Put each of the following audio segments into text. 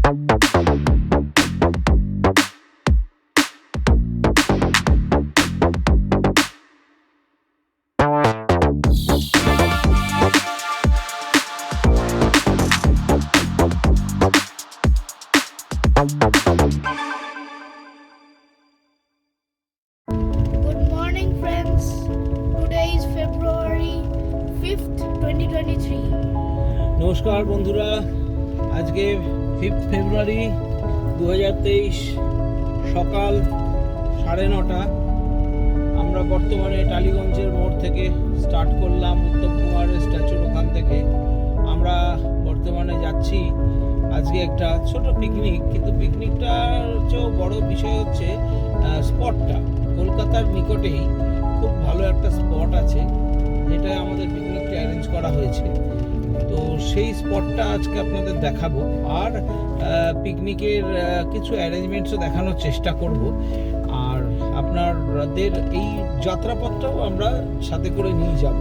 Good morning, friends. Today is February 5th, 2023. নমস্কার বন্ধুরা, আজকে 5th ফেব্রুয়ারি 2023 সকাল 9:30। আমরা বর্তমানে টালিগঞ্জের মোড় থেকে স্টার্ট করলাম, উত্তম কুমারের স্ট্যাচুর ওখান থেকে। আমরা বর্তমানে যাচ্ছি আজকে একটা ছোট পিকনিক, কিন্তু পিকনিকটার চেয়েও বড় বিষয় হচ্ছে স্পটটা। কলকাতার নিকটেই খুব ভালো একটা স্পট আছে, যেটা আমাদের পিকনিকটা অ্যারেঞ্জ করা হয়েছে। তো সেই স্পটটা আজকে আপনাদের দেখাবো, আর পিকনিকের কিছু অ্যারেঞ্জমেন্টসও দেখানোর চেষ্টা করব। আর আপনাদের এই যাত্রাপথটাও আমরা সাথে করে নিয়ে যাব।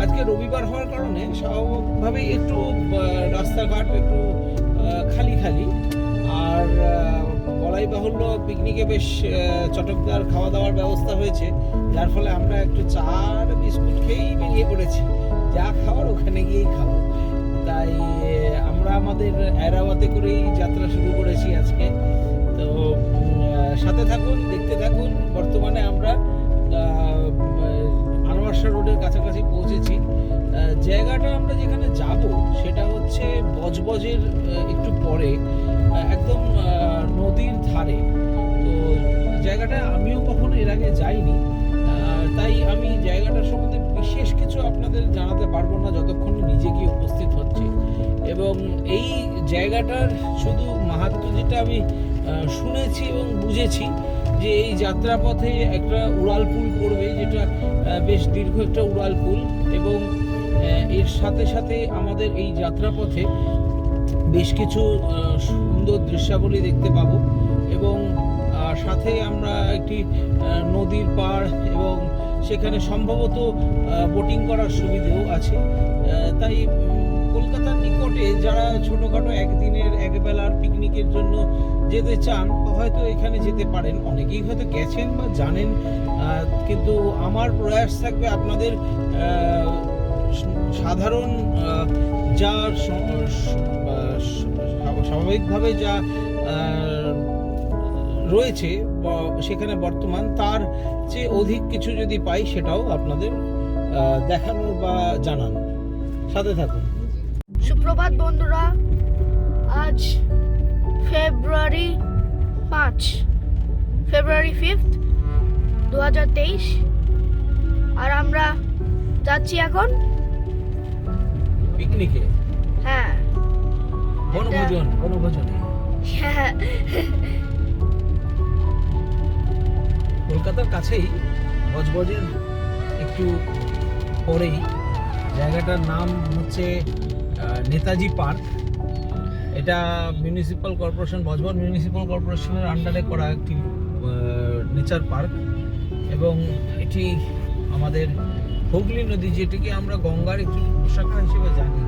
আজকে রবিবার হওয়ার কারণে স্বাভাবিকভাবেই একটু রাস্তাঘাট একটু খালি খালি, আর বলাই বাহুল্য পিকনিকে বেশ চটকদার খাওয়া দাওয়ার ব্যবস্থা হয়েছে, যার ফলে আমরা একটু চা আর বিস্কুট খেয়েই বেরিয়ে পড়েছি। যা খাওয়ার ওখানে গিয়েই খাবো। তাই আমরা আমাদের এরাওয়াতে করেই যাত্রা শুরু করেছি আজকে। তো সাথে থাকুন, দেখতে থাকুন। বর্তমানে আমরা আনোয়ারশাহ রোডের কাছাকাছি পৌঁছেছি। জায়গাটা আমরা যেখানে যাব সেটা হচ্ছে বজবজের একটু পরে, একদম নদীর ধারে। তো জায়গাটা আমিও কখনো এর আগে যাইনি, তাই আমি জায়গাটার সম্বন্ধে বিশেষ কিছু আপনাদের জানাতে পারবো না যতক্ষণ নিজে গিয়ে উপস্থিত হচ্ছে। এবং এই জায়গাটার শুধু মাহাত্ম্য যেটা আমি শুনেছি এবং বুঝেছি, যে এই যাত্রাপথে একটা উড়াল পুল পড়বে, যেটা বেশ দীর্ঘ একটা উড়াল পুল, এবং এর সাথে সাথে আমাদের এই যাত্রাপথে বেশ কিছু সুন্দর দৃশ্যাবলী দেখতে পাবো। এবং সাথে আমরা একটি নদীর পাড়, এবং সেখানে সম্ভবত বোটিং করার সুবিধেও আছে। তাই কলকাতার নিকটে যারা ছোটোখাটো একদিনের একবেলার পিকনিকের জন্য যেতে চান, হয়তো এখানে যেতে পারেন। অনেকেই হয়তো গেছেন বা জানেন, কিন্তু আমার প্রয়াস থাকবে আপনাদের সাধারণ যা স্বাভাবিকভাবে যা রয়েছে সেখানে বর্তমান, তার চেয়ে অধিক কিছু যদি পাই সেটাও আপনাদের দেখানোর বা জানানো। সাথে থাকুন। সুপ্রভাত বন্ধুরা, আজ ফেব্রুয়ারি 5th 2023, আর আমরা যাচ্ছি এখন পিকনিকে। হ্যাঁ, বনভোজনে। কলকাতার কাছেই বজবজের একটু পরেই জায়গাটার নাম হচ্ছে নেতাজি পার্ক। এটা মিউনিসিপ্যাল কর্পোরেশন, বজবজ মিউনিসিপ্যাল কর্পোরেশনের আন্ডারে করা একটি নেচার পার্ক। এবং এটি আমাদের হুগলি নদী, যেটিকে আমরা গঙ্গার একটি শাখা হিসেবে জানি,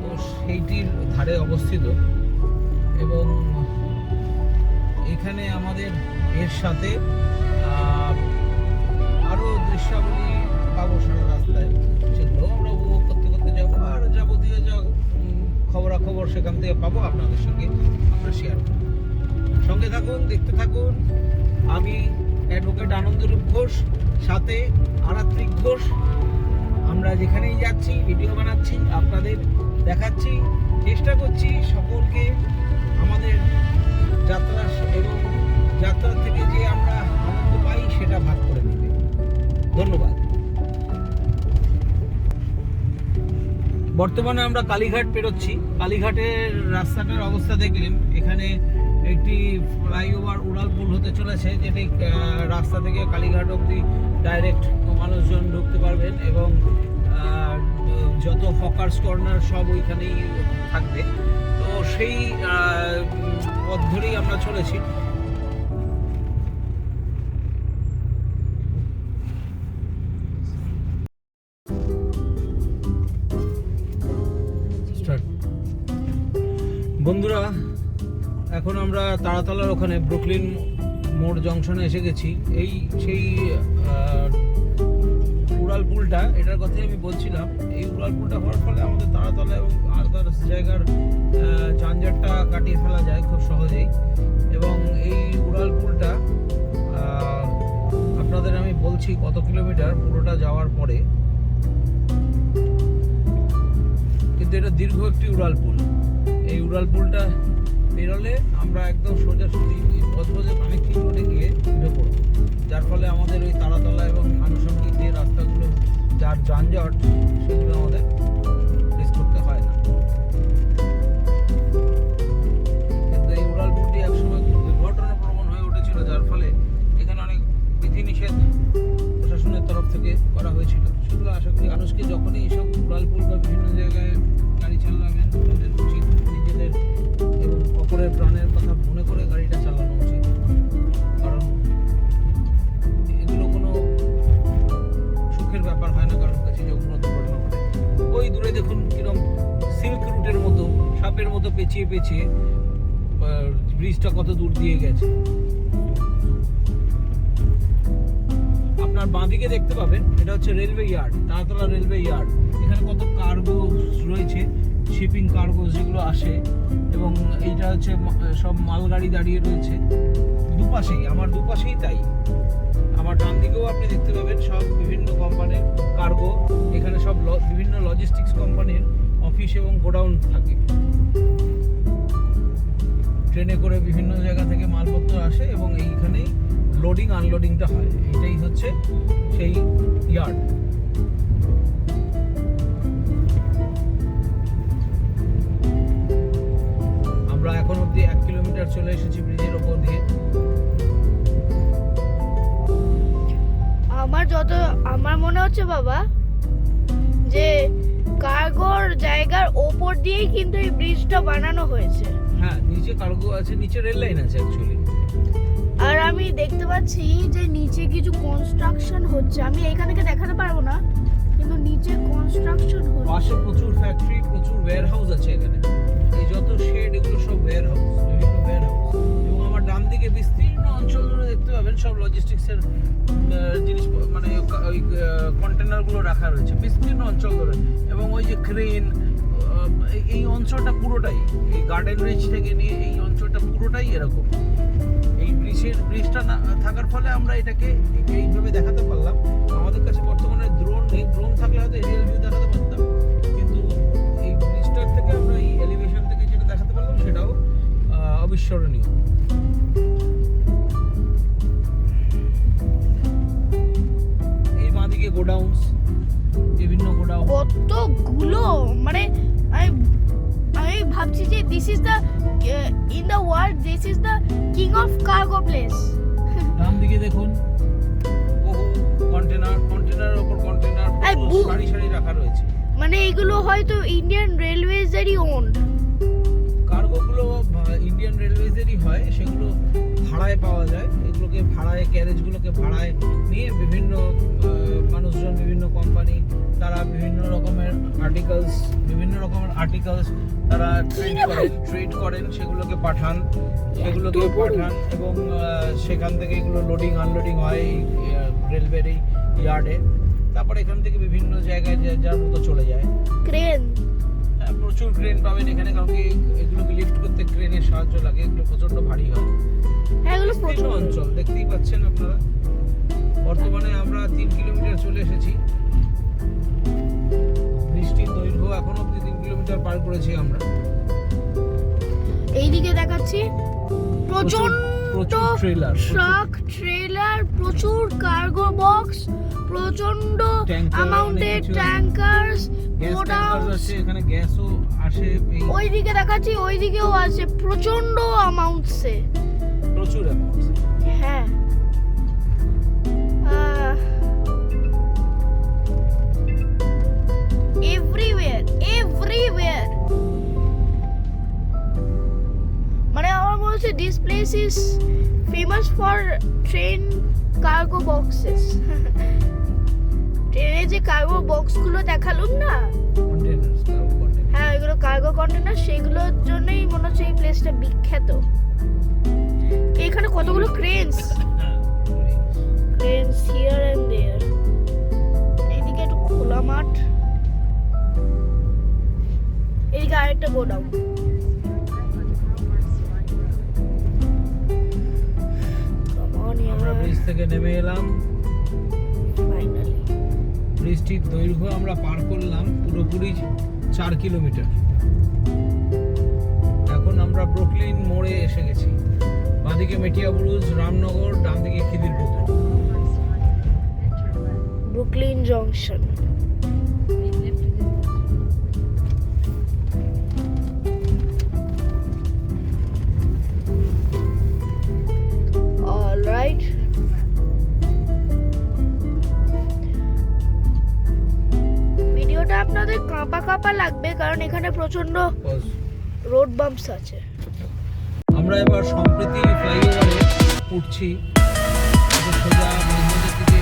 তো সেইটির ধারে অবস্থিত। এবং এখানে আমাদের এর সাথে আরও দৃশ্যাবলী পাবো সারা রাস্তায়, সেগুলো আমরা উপভোগ করতে করতে যাবো। আর যাবতীয় যা খবরাখবর সেখান থেকে পাবো, আপনাদের সঙ্গে আমরা শেয়ার করব। সঙ্গে থাকুন, দেখতে থাকুন। আমি অ্যাডভোকেট আনন্দরূপ ঘোষ, সাথে আরাত্রিক ঘোষ। আমরা যেখানেই যাচ্ছি ভিডিও বানাচ্ছি, আপনাদের দেখাচ্ছি, চেষ্টা করছি সকলকে আমাদের যাত্রা এবং যাত্রা থেকে যে আমরা আনন্দ পাই সেটা ভাগ করে নেবে। ধন্যবাদ। বর্তমানে আমরা কালীঘাট পেরোচ্ছি। কালীঘাটের রাস্তাটার অবস্থা দেখলেন, এখানে একটি ফ্লাইওভার উড়াল পুল হতে চলেছে, যেটি রাস্তা থেকে কালীঘাট অবধি ডাইরেক্ট মানুষজন ঢুকতে পারবেন। এবং যত হকার্স কর্নার সব ওইখানেই থাকবে। তো সেই পথ ধরেই আমরা চলেছি। বন্ধুরা, এখন আমরা তারাতলার ওখানে ব্রুকলিন মোড় জংশনে এসে গেছি। এই সেই উড়াল পুলটা, এটার কথাই আমি বলছিলাম। এই উড়াল পুলটা হওয়ার ফলে আমাদের তারাতলা এবং আদার্স জায়গার যানজটটা কাটিয়ে ফেলা যায় খুব সহজেই। এবং এই উড়াল পুলটা আপনাদের আমি বলছি কত কিলোমিটার পুরোটা যাওয়ার পরে, কিন্তু এটা দীর্ঘ একটি উড়াল পুল। এই উড়াল পুলটা পেরোলে আমরা একদম সোজাসুজি বজবজে কানেক্টিং রোডে গিয়ে উঠে পড়ব, যার ফলে আমাদের ওই তারাতলা এবং আনুষঙ্গিক যে রাস্তাগুলো যার যানজট সেগুলো আমাদের ফেস করতে হয় না। কিন্তু এই উড়াল পুলটি একসময় দুর্ঘটনাপ্রবণ হয়ে উঠেছিল, যার ফলে এখানে অনেক বিধিনিষেধ প্রশাসনের তরফ থেকে করা হয়েছিল। সেগুলো আশা করি মানুষকে যখনই এইসব উড়াল পুল বা বিভিন্ন জায়গায় গাড়ি চালাবেন তাদের উচিত নিজেদের এবং অপরের প্রাণের কথা মনে করে গাড়িটা চালানো উচিত, কারণ এগুলো কোনো সুখের ব্যাপার হয় না কারোর কাছে যখন দুর্ঘটনা ঘটে। ওই দূরে দেখুন কিরকম সিল্ক রুটের মতো সাপের মতো পেঁচিয়ে পেঁচিয়ে ব্রিজটা কত দূর দিয়ে গেছে। আপনার বাঁদিকে দেখতে পাবেন এটা হচ্ছে railway yard, Taratala railway yard. এখানে কত কার্গো রয়েছে, শিপিং কার্গো যেগুলো আসে, এবং এইটা হচ্ছে সব মালগাড়ি দাঁড়িয়ে রয়েছে দুপাশেই, আমার দুপাশেই তাই। আমার ডান দিকেও আপনি দেখতে পাবেন সব বিভিন্ন কোম্পানির কার্গো। এখানে সব বিভিন্ন লজিস্টিক্স কোম্পানির অফিস এবং গোডাউন থাকে। ট্রেনে করে বিভিন্ন জায়গা থেকে মালপত্র আসে এবং এইখানেই লোডিং আনলোডিংটা হয়। এটাই হচ্ছে সেই ইয়ার্ড। আমরা এখন অবধি 1 কিলোমিটার চলে এসেছি ব্রিজের ওপর দিয়ে। আমার মনে হচ্ছে বাবা যে কার্গোর জায়গার ওপর দিয়েই কিন্তু এই ব্রিজটা বানানো হয়েছে। হ্যাঁ, নিচে কার্গো আছে, নিচে রেল লাইন আছে অ্যাকচুয়ালি। আর আমি দেখতে পাচ্ছি যে নিচে কিছু কনস্ট্রাকশন হচ্ছে। আমি এখান থেকে দেখাতে পারবো না, কিন্তু নিচে কনস্ট্রাকশন হচ্ছে। পাশে প্রচুর ফ্যাক্টরি, প্রচুর ওয়্যারহাউস আছে এখানে। এই যত শেড এগুলো সব ওয়্যারহাউস, বিভিন্ন ওয়্যারহাউস। এবং আমার ডান দিকে বিস্তীর্ণ অঞ্চল জুড়ে দেখতে পাবেন সব লজিস্টিক্সের জিনিস, মানে ওই কন্টেনারগুলো রাখা রয়েছে বিস্তীর্ণ অঞ্চল ধরে। এবং ওই যে ক্রেন, এই অঞ্চলটা পুরোটাই, এই গার্ডেন রিচ থেকে নিয়ে এই অঞ্চলটা পুরোটাই এরকম। এই ব্রিজটা না থাকার ফলে আমরা এটাকে এইভাবে দেখাতে পারলাম। আমাদের কাছে বর্তমানে ড্রোন নেই, ড্রোন থাকলে হয়তো রিয়েল ভিউ দেখাতে পারতাম, কিন্তু এই ব্রিজটার থেকে আমরা এই এলিভেশন থেকে যেটা দেখাতে পারলাম সেটাও অবিস্মরণীয়। এই বাঁদিকে গোডাউনস, বিভিন্ন গোডাউন, কতগুলো, মানে আমি ভাবছি যে this is the in the world this is the king of cargo place. ডান দিকে দেখুন বহু কন্টেনারের উপর কন্টেনার সারি সারি রাখা রয়েছে। মানে এগুলো হয়তো ইন্ডিয়ান রেলওয়েজেরই ওন্ড। কার্গোগুলো ইন্ডিয়ান রেলওয়েজেরই হয়, সেগুলো ভাড়ায় পাওয়া যায়। এগুলোকে ভাড়ায়, ক্যারেজগুলোকে ভাড়ায় নিয়ে বিভিন্ন মানুষজন, বিভিন্ন কোম্পানি তারা বিভিন্ন রকমের আর্টিকেলস তারা ট্রেড করেন, সেগুলোকে পাঠান এবং সেখান থেকে এগুলো লোডিং আনলোডিং হয় এই রেলওয়ের এই ইয়ার্ডে। তারপরে এখান থেকে বিভিন্ন জায়গায় যার মতো চলে যায়। ক্রেন, প্রচুর ক্রেন পাবেন এখানে, কারণ কি এগুলোকে লিফট করতে ক্রেনের সাহায্য লাগে। এগুলো প্রচন্ড ভারী হয়। এগুলো প্রচুর অঞ্চল দেখতেই পাচ্ছেন আপনারা। বর্তমানে আমরা 3 কিলোমিটার চলে এসেছি। বৃষ্টির দৈর্ঘ্য এখন অব্দি 3 কিলোমিটার পার করেছি আমরা। এইদিকে দেখাচ্ছি প্রচন্ড ট্রাক, ট্রেলার, প্রচুর কার্গো বক্স, প্রচন্ড অ্যামাউন্টের ট্যাঙ্কারস, গোডাউন আছে, এখানে গ্যাসও আসে। ওইদিকে দেখাচ্ছি, ওইদিকেও আছে প্রচন্ড অ্যামাউন্টসে, প্রচুর অ্যামাউন্টস। হ্যাঁ, everywhere. মানে আমার মনে হচ্ছে this place is famous for train cargo boxes. ট্রেনে যে কার্গো বক্সগুলো দেখালাম না, কন্টেনার, হ্যাঁ, এগুলো কার্গো কন্টেনার, সেগুলোর জন্যই মনে হচ্ছে এই প্লেস প্লেসটা বিখ্যাত। এখানে কতগুলো ক্রেনস হিয়ার এন্ড দেয়ার। এইদিকে একটু খোলা মাঠ, এইদিকে আরেকটা গোডাউন। আমরা ব্রিজ থেকে নেমে এলাম। ফাইনালি ব্রিজটির দৈর্ঘ্য আমরা পার করলাম পুরোপুরি 4 কিলোমিটার। এখন আমরা ব্রুকলিন মোড়ে এসে গেছি। বাঁদিকে মেটিয়াবুরুজ, রামনগর, ডান দিকে খিদিরপুকুর। Brooklyn junction. অলরাইট, ভিডিওটা আপনাদের কাঁপা কাঁপা লাগবে কারণ এখানে প্রচন্ড রোড বাম্পস আছে। আমরা এবার সম্প্রতি ফ্লাইওভারে উঠছি। সোজা বন্ধুদের দিকে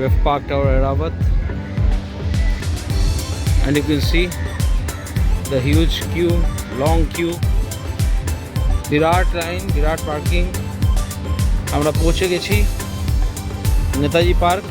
We have parked our Airavat, and you can see the huge queue, long queue. Virat line, Virat parking. আমরা পৌঁছে গেছি নেতাজি পার্ক।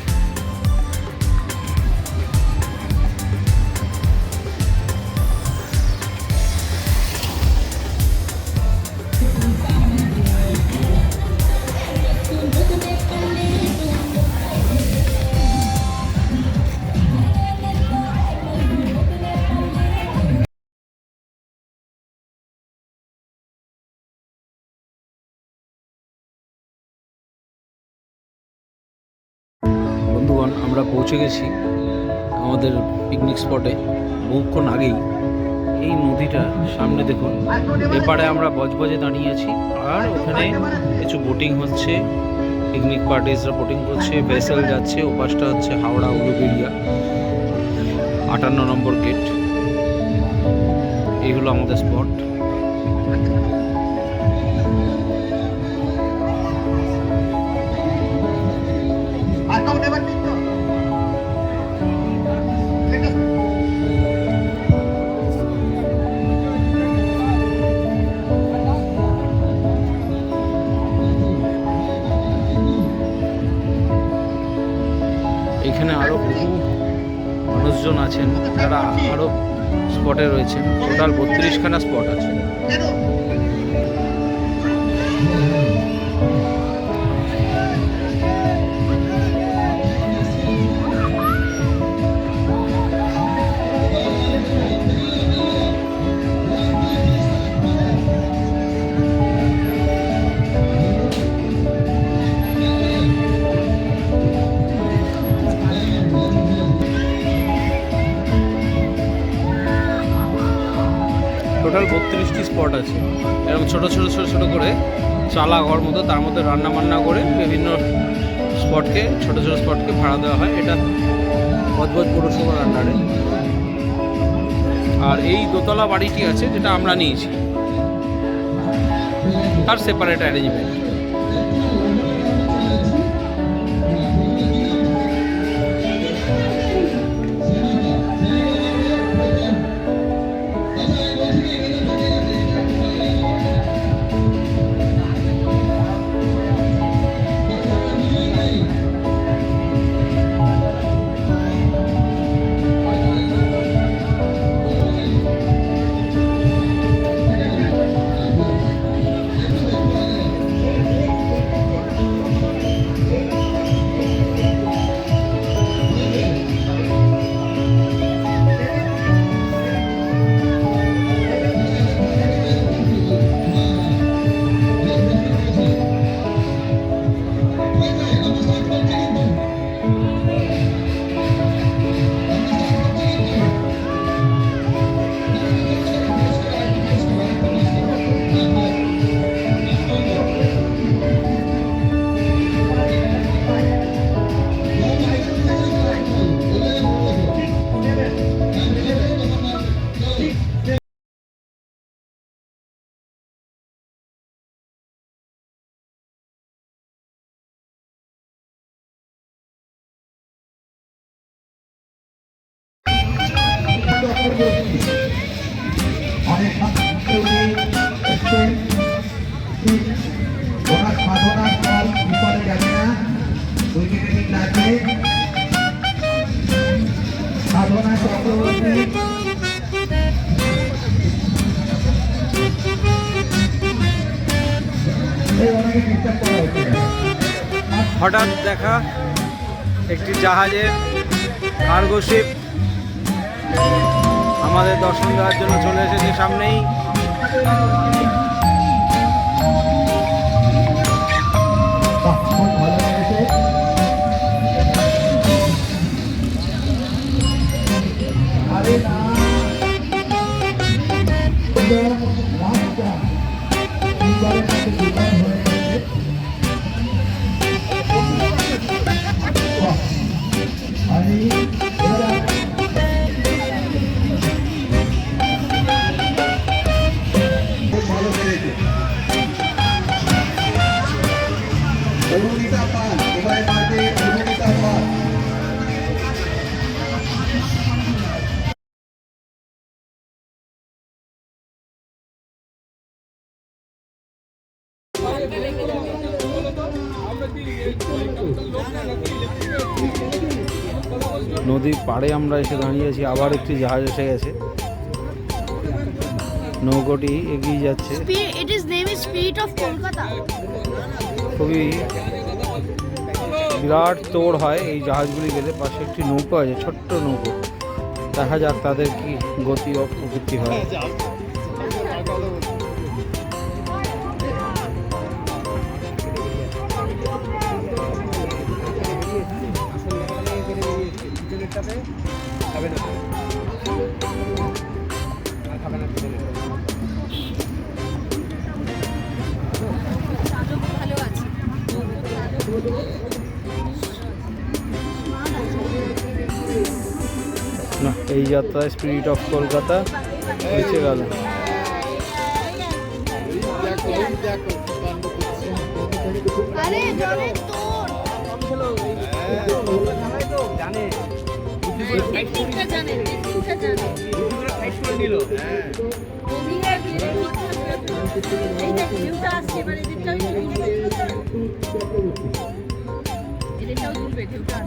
বন্ধুগণ, আমরা পৌঁছে গেছি আমাদের পিকনিক স্পটে বহুক্ষণ আগেই। এই নদীটা সামনে দেখুন, এপারে আমরা বজবজে দাঁড়িয়ে আছি, আর ওখানে কিছু বোটিং হচ্ছে, পিকনিক পার্টিসরা বোটিং করছে, ভেসেল যাচ্ছে। ওপাশটা হচ্ছে হাওড়া উলুবেড়িয়া 58 নম্বর গেট। এই হলো আমাদের স্পট। এখানে আরো বহু মানুষজন আছেন যারা আরো স্পটে রয়েছেন। টোটাল 32খানা স্পট আছে। টোটাল 32টি স্পট আছে। এরকম ছোট ছোট ছোট ছোট করে চালা ঘর মতো, তার মধ্যে রান্না বান্না করে বিভিন্ন স্পটকে, ছোট ছোট স্পটকে ভাড়া দেওয়া হয়। এটা বজবজ পৌরসভার আন্ডারে। আর এই দোতলা বাড়িটি আছে যেটা আমরা নিয়েছি, তার সেপারেট অ্যারেঞ্জমেন্ট। হঠাৎ দেখা একটি জাহাজের কার্গো শিপ আমাদের দর্শন দেওয়ার জন্য চলে এসেছে সামনেই। নদীর পাড়ে আমরা এসে দাঁড়িয়েছি, আবার একটি জাহাজ এসে গেছে। নৌকোটি এগিয়ে যাচ্ছে। It is name is Spirit of Kolkata. খুবই বিরাট তোড় হয় এই জাহাজগুলি গেলে। পাশে একটি নৌকো আছে, ছোট্ট নৌকো। দেখা যাক তাদের কি গতি ও প্রকৃতি হয়। না, এই যাত্রায় স্পিরিট অফ কলকাতা বেঁচে গেল। আরে জানে তোর জানে টেকনিকটা জানে ফাইট করে নিল। এইটা ভিউটা আসছে মানে যেটা এটাও তুলবে ভিউটা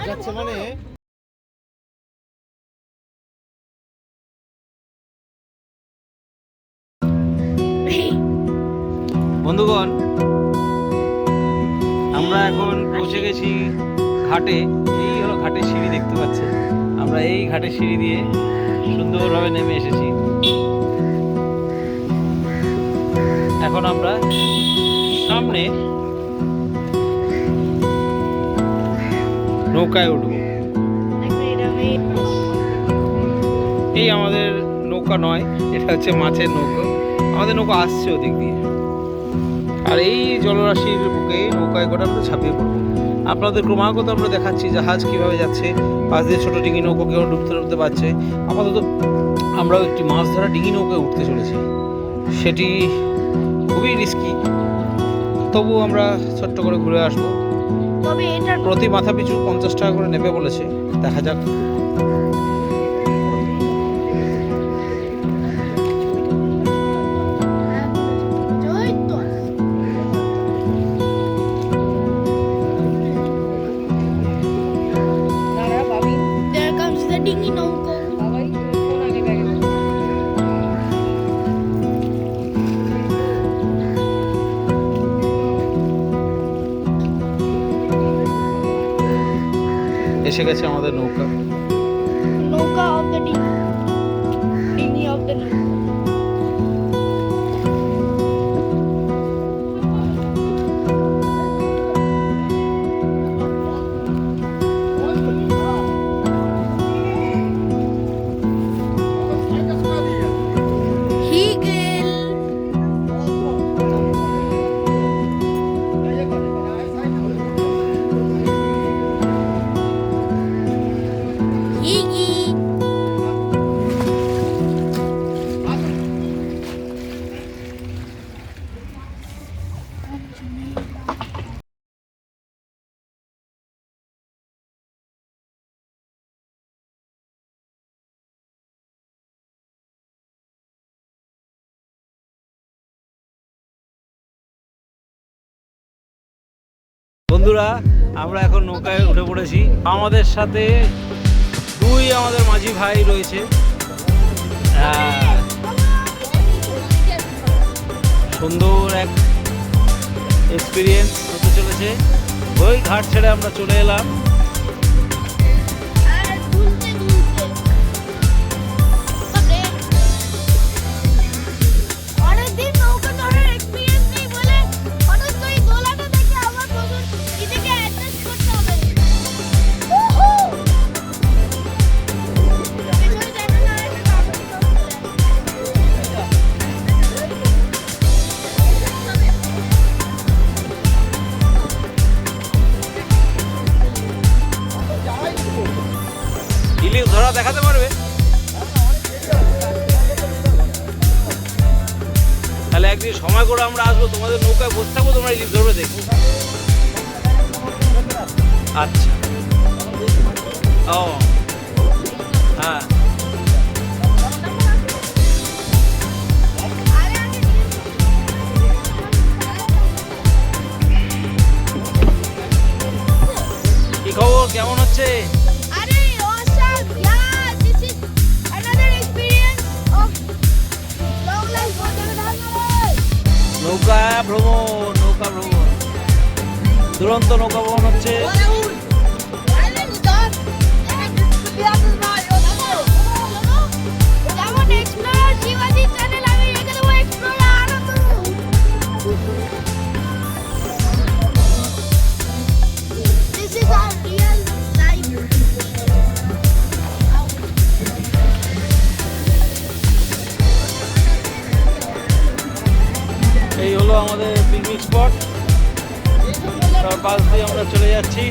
যাচ্ছে মানে বন্ধুগণ, আমরা এখন পৌঁছে গেছি ঘাটে। এই হলো ঘাটের সিঁড়ি, দেখতে পাচ্ছেন। আমরা এই ঘাটের সিঁড়ি দিয়ে সুন্দরভাবে নেমে এসেছি। এখন আমরা সামনে নৌকায় উঠব। এই আমাদের নৌকা নয়, এটা হচ্ছে মাছের নৌকা। আমাদের নৌকা আসছে ওদিক দিয়ে, আর এই জলরাশির বুকে নৌকায় করে আমরা ছাপিয়ে পড়বো। আপনাদের ক্রমাগত আমরা দেখাচ্ছি জাহাজ কিভাবে যাচ্ছে, পাশ দিয়ে ছোটো ডিঙি নৌকা কেউ ডুবতে পারছে। আপাতত আমরাও একটি মাছ ধরা ডিঙি নৌকায় উঠতে চলেছি। সেটি খুবই রিস্কি, তবু আমরা ছোট্ট করে ঘুরে আসবো। তবে এটা প্রতি মাথা পিছু 50 টাকা করে নেবে বলেছে, দেখা যাক। There comes the dinghy নৌকো। এসে গেছে আমাদের নৌকা। নৌকা অফ দ্য ডিঙি অফ দ্য নৌকা। বন্ধুরা, আমরা এখন নৌকায় উঠে পড়েছি। আমাদের সাথে আমাদের মাঝি ভাই রয়েছে। সুন্দর এক এক্সপিরিয়েন্স হতে চলেছে। ওই ঘাট ছেড়ে আমরা চলে এলাম। ইলিশ ধরা দেখাতে পারবে? তাহলে একদিন সময় করে আমরা আসবো, তোমাদের নৌকায় বসে থাকবো, তোমরা ইলিশ ধরবে, দেখবো। আচ্ছা, ও হ্যাঁ, হচ্ছে? আরে awesome! Yeah, this is another experience of long life waterfall. নৌকা ভ্রমণ, দুরন্ত নৌকা ভ্রমণ হচ্ছে। যেমন এক্সপ্লোরার শিবাজি চ্যানেল আমি রেখে দেবো explorer Anand. This is our real life. এই হলো আমাদের পিকনিক স্পট, তার পাশ দিয়ে আমরা চলে যাচ্ছি।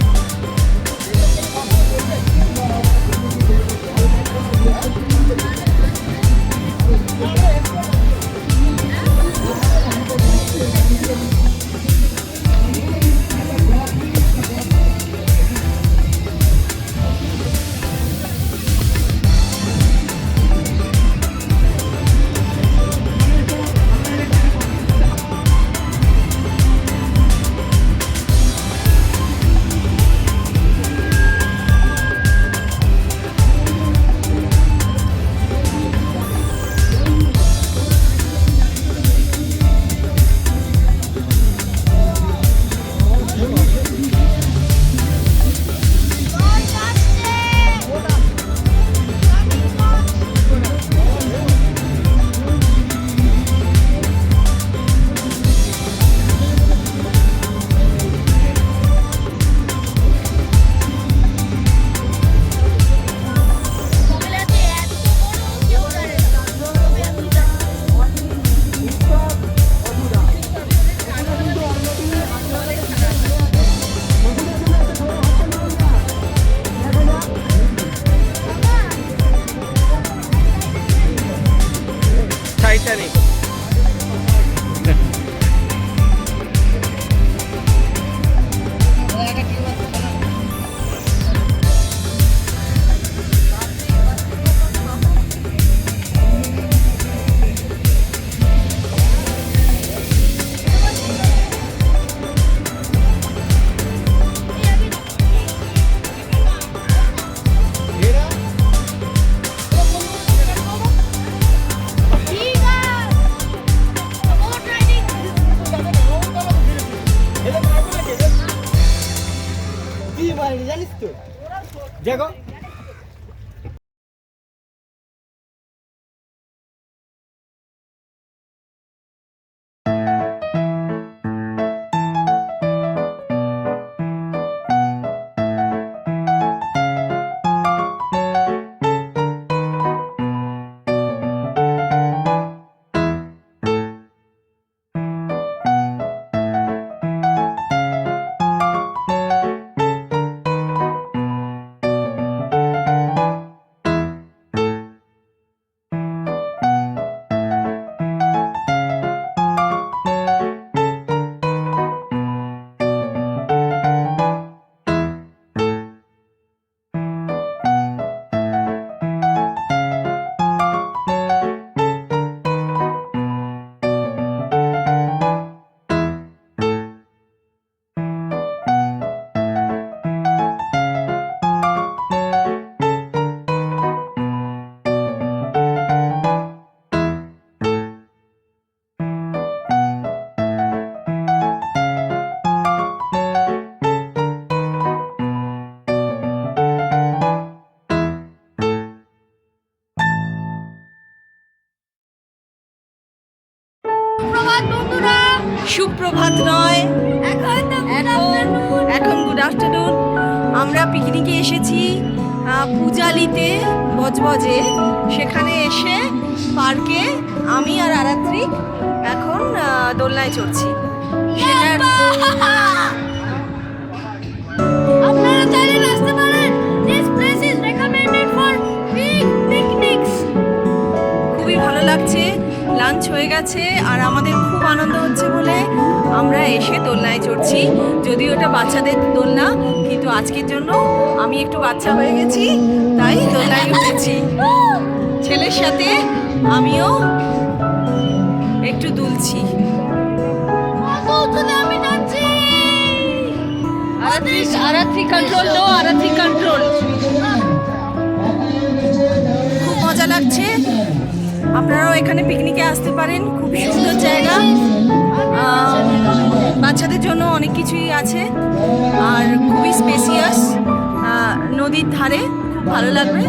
টাইটানিক। জানিস তো দেখো সুপ্রভাত নয়, এখন গুড আফটারনুন। আমরা পিকনিকে এসেছি পূজালিতে, বজবজে। সেখানে এসে পার্কে আমি আর আরাত্রি এখন দোলনায় চড়ছি। আপনারা চাইলে আসতে পারেন। This place is recommended for picnics. খুবই ভালো লাগছে, লাঞ্চ হয়ে গেছে আর আমাদের খুব আনন্দ হচ্ছে বলে আমরা এসে দোলনায় চড়ছি। যদিও ওটা বাচ্চাদের দোলনা, কিন্তু আজকের জন্য আমি একটু বাচ্চা হয়ে গেছি, তাই দোলনায় উঠেছি। ছেলের সাথে আমিও একটু দুলছি। আমি নাচছি। আর আরাত্রি কন্ট্রোল নো, আরাত্রি কন্ট্রোল। খুব মজা লাগছে, আপনারাও এখানে পিকনিকে আসতে পারেন, খুব সুন্দর জায়গা। বাচ্চাদের জন্য অনেক কিছুই আছে আর খুবই স্পেসিয়াস, নদীর ধারে, খুব ভালো লাগবে।